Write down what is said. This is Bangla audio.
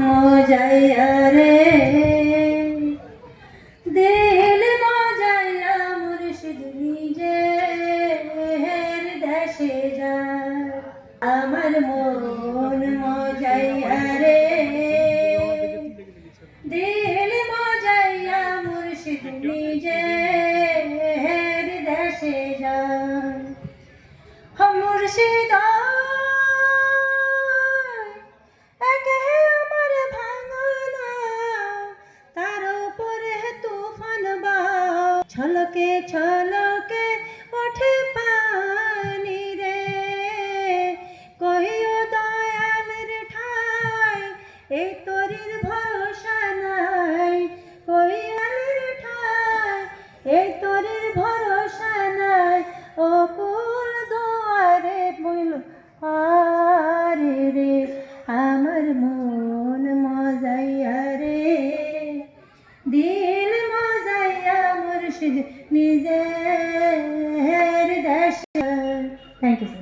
মজাইয়া রে দিল মজাইয়া মুর্শিদ নিজের দেশে যায় আমার মন মজাইয়া রে দিল মজাইয়া মুর্শিদ নিজের দেশে যায় মুর্শিদ ছলকে ছলকে ওঠে পানি রে কহিও দয়ালের ঠাই এই তরির ভরসা নাই কহিয়ালের ঠাই এই তরির ভরসা নাই ও কুল দুয়ারে বইল আরে রে আমার মন মজাইয়া রে দিল মজাইয়া মুর্শিদ নিজের দেশে। Thank you.